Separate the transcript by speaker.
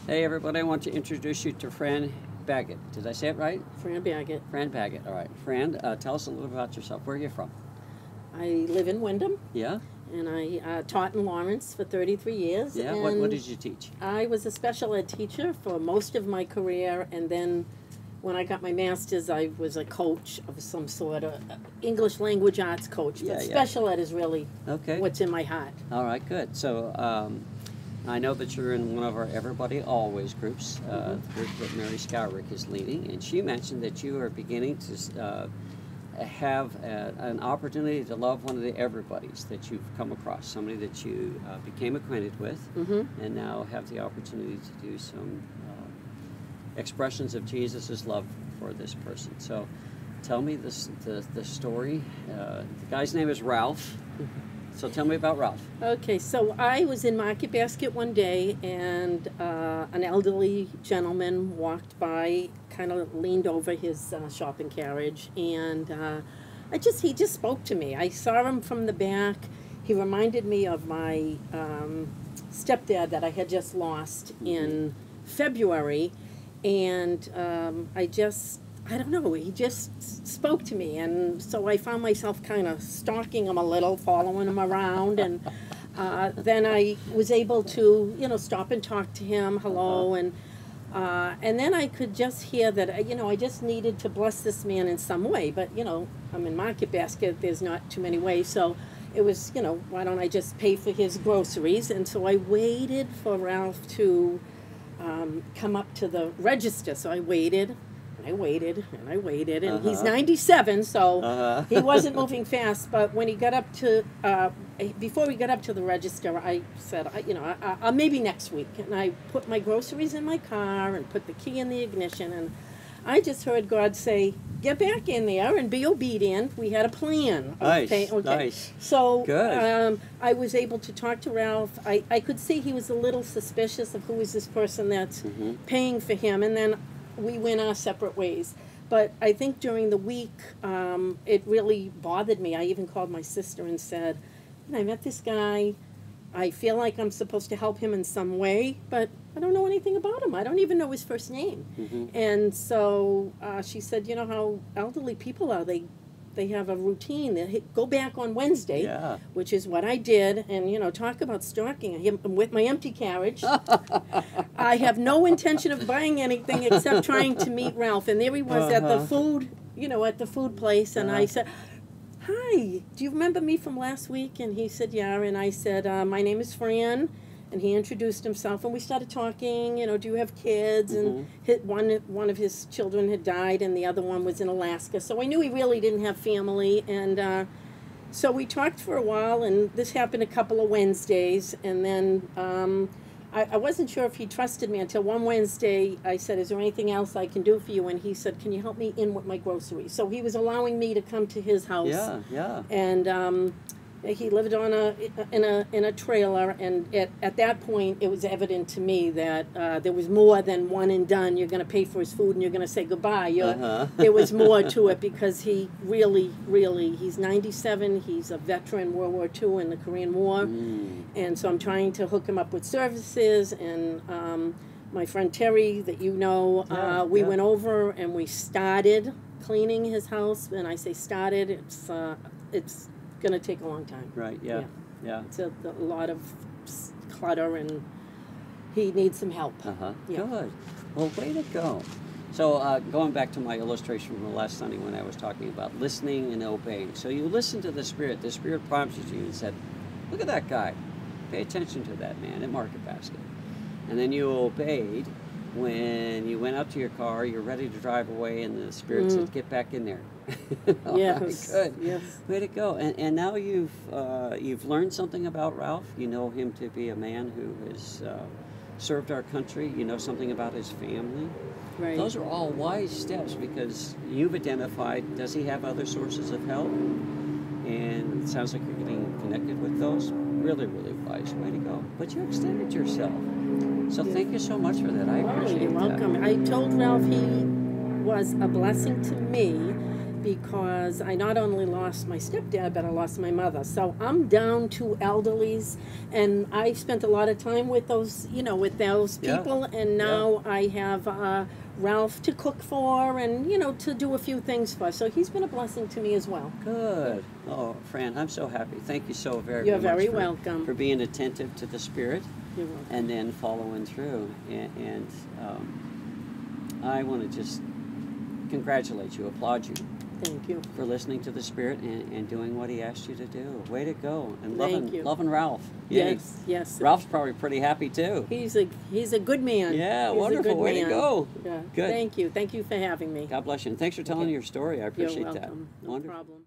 Speaker 1: Hey everybody, I want to introduce you to Fran Baggett. Did I say it right?
Speaker 2: Fran Baggett.
Speaker 1: Fran Baggett, all right. Fran, tell us a little about yourself. Where are you from?
Speaker 2: I live in Wyndham,
Speaker 1: Yeah?
Speaker 2: and I taught in Lawrence for 33 years.
Speaker 1: Yeah?
Speaker 2: And
Speaker 1: What did you teach?
Speaker 2: I was a special ed teacher for most of my career, and then when I got my master's, I was a coach of some sort, of English language arts coach.
Speaker 1: Yeah,
Speaker 2: But
Speaker 1: yeah.
Speaker 2: special ed is really
Speaker 1: Okay.
Speaker 2: what's in my heart.
Speaker 1: All right, good. So I know that you're in one of our Everybody Always groups, the group that Mary Skowrick is leading, and she mentioned that you are beginning to have an opportunity to love one of the everybody's that you've come across, somebody that you became acquainted with, and now have the opportunity to do some expressions of Jesus' love for this person. So tell me the story. The guy's name is Ralph. So tell me about Ralph.
Speaker 2: Okay, so I was in Market Basket one day, and an elderly gentleman walked by, kind of leaned over his shopping carriage, and he just spoke to me. I saw him from the back. He reminded me of my stepdad that I had just lost in February, and I don't know, he just spoke to me, and so I found myself kind of stalking him a little, following him around, and then I was able to, stop and talk to him, hello, and then I could just hear that, I just needed to bless this man in some way, but, I'm in Market Basket, there's not too many ways, so it was, why don't I just pay for his groceries, and so I waited for Ralph to come up to the register, so I waited, and he's 97, so he wasn't moving fast. But when he got up to, before we got up to the register, I said, I'll maybe next week. And I put my groceries in my car and put the key in the ignition, and I just heard God say, get back in there and be obedient. We had a plan.
Speaker 1: Nice,
Speaker 2: okay.
Speaker 1: nice.
Speaker 2: So
Speaker 1: good.
Speaker 2: I was able to talk to Ralph. I could see he was a little suspicious of who is this person that's paying for him, and then we went our separate ways. But I think during the week, it really bothered me. I even called my sister and said, I met this guy. I feel like I'm supposed to help him in some way, but I don't know anything about him. I don't even know his first name. And so she said, you know how elderly people are. They have a routine. They go back on Wednesday, which is what I did. And, talk about stalking. I'm with my empty carriage. I have no intention of buying anything except trying to meet Ralph. And there he was at the food, at the food place. And I said, hi, do you remember me from last week? And he said, yeah. And I said, my name is Fran. And he introduced himself, and we started talking, do you have kids? And one of his children had died, and the other one was in Alaska. So I knew he really didn't have family. And so we talked for a while, and this happened a couple of Wednesdays. And then I wasn't sure if he trusted me until one Wednesday I said, is there anything else I can do for you? And he said, can you help me in with my groceries? So he was allowing me to come to his house.
Speaker 1: Yeah.
Speaker 2: And he lived on in a trailer, and at that point it was evident to me that there was more than one and done. You're going to pay for his food and you're going to say goodbye. There was more to it, because he really, he's 97. He's a veteran, World War II and the Korean War, and so I'm trying to hook him up with services. And my friend Terry, that we went over and we started cleaning his house. And I say started, it's going to take a long time.
Speaker 1: Right, yeah.
Speaker 2: It's a lot of clutter, and he needs some help.
Speaker 1: Good. Well, way to go. So going back to my illustration from last Sunday when I was talking about listening and obeying. So you listened to the Spirit prompted you and said, look at that guy. Pay attention to that man at Market Basket. And then you obeyed when you went up to your car, you're ready to drive away, and the Spirit said, get back in there.
Speaker 2: Yes.
Speaker 1: Good.
Speaker 2: Yes.
Speaker 1: Way to go. And now you've learned something about Ralph. You know him to be a man who has served our country. You know something about his family.
Speaker 2: Right.
Speaker 1: Those are all wise steps, because you've identified, does he have other sources of help? And it sounds like you're getting connected with those. Really, really wise. Way to go. But you extended yourself. So thank you so much for that. I appreciate
Speaker 2: You're welcome.
Speaker 1: that.
Speaker 2: I told Ralph he was a blessing to me, because I not only lost my stepdad, but I lost my mother. So I'm down to elderlies, and I spent a lot of time with those, with those people, and now I have Ralph to cook for and, to do a few things for. So he's been a blessing to me as well.
Speaker 1: Good. Oh, Fran, I'm so happy. Thank you so very,
Speaker 2: You're
Speaker 1: very much
Speaker 2: very welcome.
Speaker 1: for being attentive to the Spirit.
Speaker 2: You're welcome.
Speaker 1: And then following through. And I want to just congratulate you, applaud you.
Speaker 2: Thank you.
Speaker 1: For listening to the Spirit and doing what He asked you to do. Way to go. And
Speaker 2: Thank you.
Speaker 1: loving Ralph. Yay.
Speaker 2: Yes.
Speaker 1: Ralph's probably pretty happy too.
Speaker 2: He's a good man.
Speaker 1: Yeah,
Speaker 2: He's
Speaker 1: wonderful.
Speaker 2: A good
Speaker 1: Way
Speaker 2: man.
Speaker 1: to go.
Speaker 2: Yeah.
Speaker 1: Good.
Speaker 2: Thank you. Thank you for having me.
Speaker 1: God bless you. And thanks for telling your story. I appreciate
Speaker 2: You're
Speaker 1: that.
Speaker 2: welcome. No
Speaker 1: Wonderful.
Speaker 2: problem.